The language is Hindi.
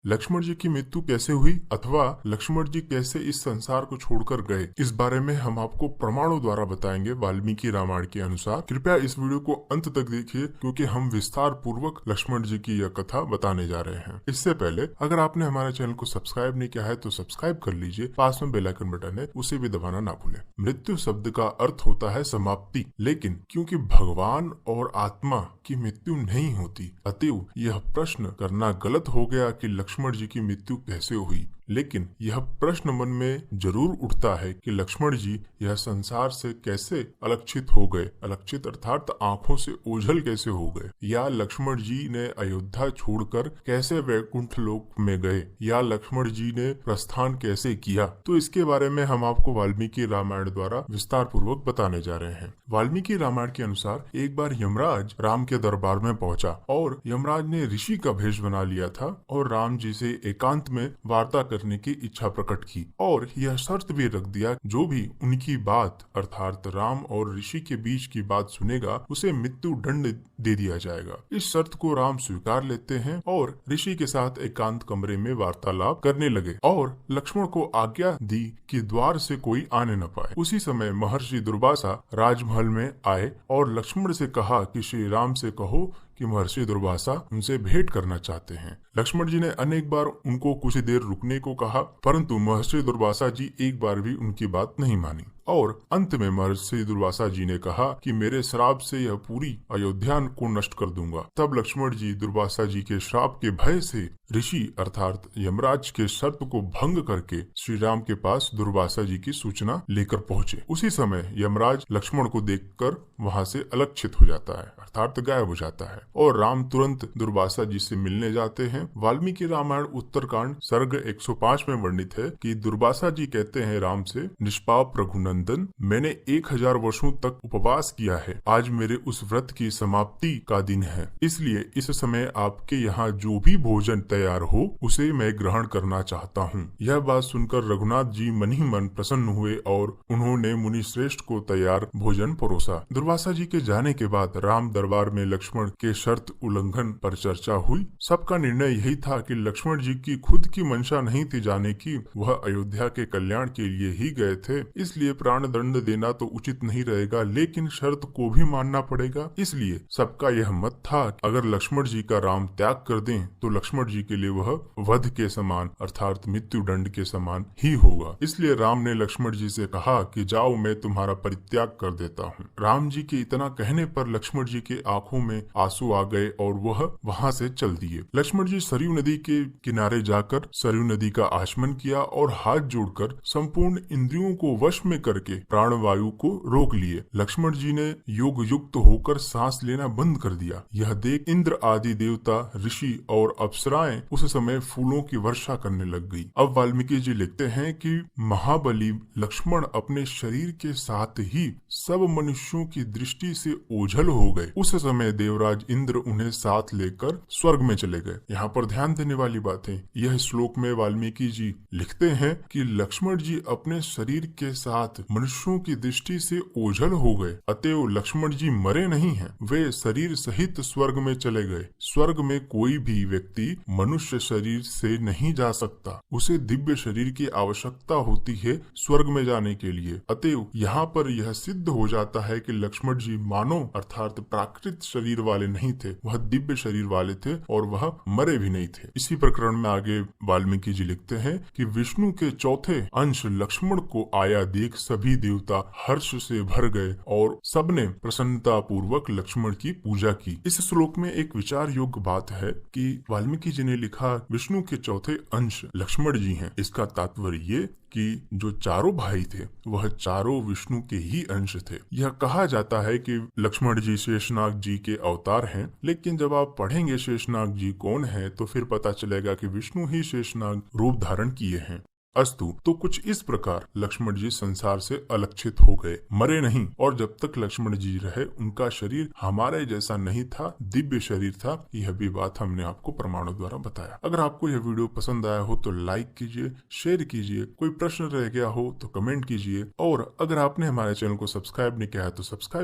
लक्ष्मण जी की मृत्यु कैसे हुई अथवा लक्ष्मण जी कैसे इस संसार को छोड़कर गए, इस बारे में हम आपको प्रमाणों द्वारा बताएंगे वाल्मीकि रामायण के अनुसार। कृपया इस वीडियो को अंत तक देखिए क्योंकि हम विस्तार पूर्वक लक्ष्मण जी की यह कथा बताने जा रहे हैं। इससे पहले अगर आपने हमारे चैनल को सब्सक्राइब नहीं किया है तो सब्सक्राइब कर लीजिए, पास में बेल आइकन बटन है उसे भी दबाना ना भूलें। मृत्यु शब्द का अर्थ होता है समाप्ति, लेकिन क्योंकि भगवान और आत्मा की मृत्यु नहीं होती, अतएव यह प्रश्न करना गलत हो गया कि लक्ष्मण जी की मृत्यु कैसे हुई। लेकिन यह प्रश्न मन में जरूर उठता है कि लक्ष्मण जी यह संसार से कैसे अलक्षित हो गए। अलक्षित अर्थात आंखों से ओझल कैसे हो गए, या लक्ष्मण जी ने अयोध्या छोड़कर कैसे वैकुंठ लोक में गए, या लक्ष्मण जी ने प्रस्थान कैसे किया। तो इसके बारे में हम आपको वाल्मीकि रामायण द्वारा विस्तार पूर्वक बताने जा रहे हैं। वाल्मीकि रामायण के अनुसार एक बार यमराज राम के दरबार में पहुंचा और यमराज ने ऋषि का भेष बना लिया था और राम जी से एकांत में वार्ता करने की इच्छा प्रकट की और यह शर्त भी रख दिया, जो भी उनकी बात अर्थात राम और ऋषि के बीच की बात सुनेगा उसे मृत्यु दंड दे दिया जाएगा। इस शर्त को राम स्वीकार लेते हैं और ऋषि के साथ एकांत कमरे में वार्तालाप करने लगे और लक्ष्मण को आज्ञा दी कि द्वार से कोई आने न पाए। उसी समय महर्षि दुर्वासा राजमहल में आए और लक्ष्मण से कहा कि श्री राम से कहो कि महर्षि दुर्वासा उनसे भेंट करना चाहते हैं। लक्ष्मण जी ने अनेक बार उनको कुछ देर रुकने को कहा, परंतु महर्षि दुर्वासा जी एक बार भी उनकी बात नहीं मानी और अंत में महर्षि दुर्वासा जी ने कहा कि मेरे श्राप से यह पूरी अयोध्या को नष्ट कर दूंगा। तब लक्ष्मण जी दुर्वासा जी के श्राप के भय से ऋषि अर्थात यमराज के शर्त को भंग करके श्री राम के पास दुर्वासा जी की सूचना लेकर पहुंचे। उसी समय यमराज लक्ष्मण को देखकर वहां से अलक्षित हो जाता है अर्थात गायब हो जाता है और राम तुरंत दुर्वासा जी से मिलने जाते हैं। वाल्मीकि रामायण उत्तरकांड सर्ग 105 में वर्णित है कि दुर्वासा जी कहते हैं राम से, निष्पाप रघुनंदन, मैंने 1000 वर्षों तक उपवास किया है। आज मेरे उस व्रत की समाप्ति का दिन है, इसलिए इस समय आपके यहाँ जो भी भोजन तैयार हो उसे मैं ग्रहण करना चाहता हूँ। यह बात सुनकर रघुनाथ जी मन ही मन प्रसन्न हुए और उन्होंने मुनि श्रेष्ठ को तैयार भोजन परोसा। दुर्वासा जी के जाने के बाद राम दरबार में लक्ष्मण के शर्त उल्लंघन पर चर्चा हुई। सबका निर्णय यही था कि लक्ष्मण जी की खुद की मंशा नहीं थी जाने की, वह अयोध्या के कल्याण के लिए ही गए थे, इसलिए प्राण दंड देना तो उचित नहीं रहेगा, लेकिन शर्त को भी मानना पड़ेगा। इसलिए सबका यह मत था अगर लक्ष्मण जी का राम त्याग कर दें तो लक्ष्मण जी के लिए वह वध के समान अर्थात मृत्यु दंड के समान ही होगा। इसलिए राम ने लक्ष्मण जी से कहा कि जाओ, मैं तुम्हारा परित्याग कर देता हूँ। राम जी के इतना कहने पर लक्ष्मण जी के आंखों में आंसू आ गए और वह वहां से चल दिए। लक्ष्मण जी सरयू नदी के किनारे जाकर सरयू नदी का आचमन किया और हाथ जोड़कर संपूर्ण इंद्रियों को वश में करके प्राण वायु को रोक लिए। लक्ष्मण जी ने योग युक्त होकर सांस लेना बंद कर दिया। यह देख इंद्र आदि देवता, ऋषि और अप्सराएं उस समय फूलों की वर्षा करने लग गई। अब वाल्मीकि जी लिखते हैं कि महाबली लक्ष्मण अपने शरीर के साथ ही सब मनुष्यों की दृष्टि से ओझल हो गए। उस समय देवराज इंद्र उन्हें साथ लेकर स्वर्ग में चले गए। यहाँ पर ध्यान देने वाली बात है, यह श्लोक में वाल्मीकि जी लिखते हैं कि लक्ष्मण जी अपने शरीर के साथ मनुष्यों की दृष्टि से ओझल हो गए, अतएव लक्ष्मण जी मरे नहीं हैं, वे शरीर सहित स्वर्ग में चले गए। स्वर्ग में कोई भी व्यक्ति मनुष्य शरीर से नहीं जा सकता, उसे दिव्य शरीर की आवश्यकता होती है स्वर्ग में जाने के लिए। अतएव यहाँ पर यह सिद्ध हो जाता है कि लक्ष्मण जी मानव अर्थात प्राकृत शरीर वाले नहीं थे, वह दिव्य शरीर वाले थे और वह मरे भी नहीं थे। इसी प्रकरण में आगे वाल्मीकि जी लिखते हैं कि विष्णु के चौथे अंश लक्ष्मण को आया देख सभी देवता हर्ष से भर गए और सबने प्रसन्नता पूर्वक लक्ष्मण की पूजा की। इस श्लोक में एक विचार योग्य बात है कि वाल्मीकि जी ने लिखा विष्णु के चौथे अंश लक्ष्मण जी हैं। इसका तात्पर्य ये कि जो चारों भाई थे वह चारों विष्णु के ही अंश थे। यह कहा जाता है कि लक्ष्मण जी शेषनाग जी के अवतार हैं, लेकिन जब आप पढ़ेंगे शेषनाग जी कौन है तो फिर पता चलेगा कि विष्णु ही शेषनाग रूप धारण किए हैं। अस्तु, तो कुछ इस प्रकार लक्ष्मण जी संसार से अलक्षित हो गए, मरे नहीं, और जब तक लक्ष्मण जी रहे उनका शरीर हमारे जैसा नहीं था, दिव्य शरीर था। यह भी बात हमने आपको प्रमाणों द्वारा बताया। अगर आपको यह वीडियो पसंद आया हो तो लाइक कीजिए, शेयर कीजिए, कोई प्रश्न रह गया हो तो कमेंट कीजिए और अगर आपने हमारे चैनल को सब्सक्राइब नहीं किया है तो सब्सक्राइब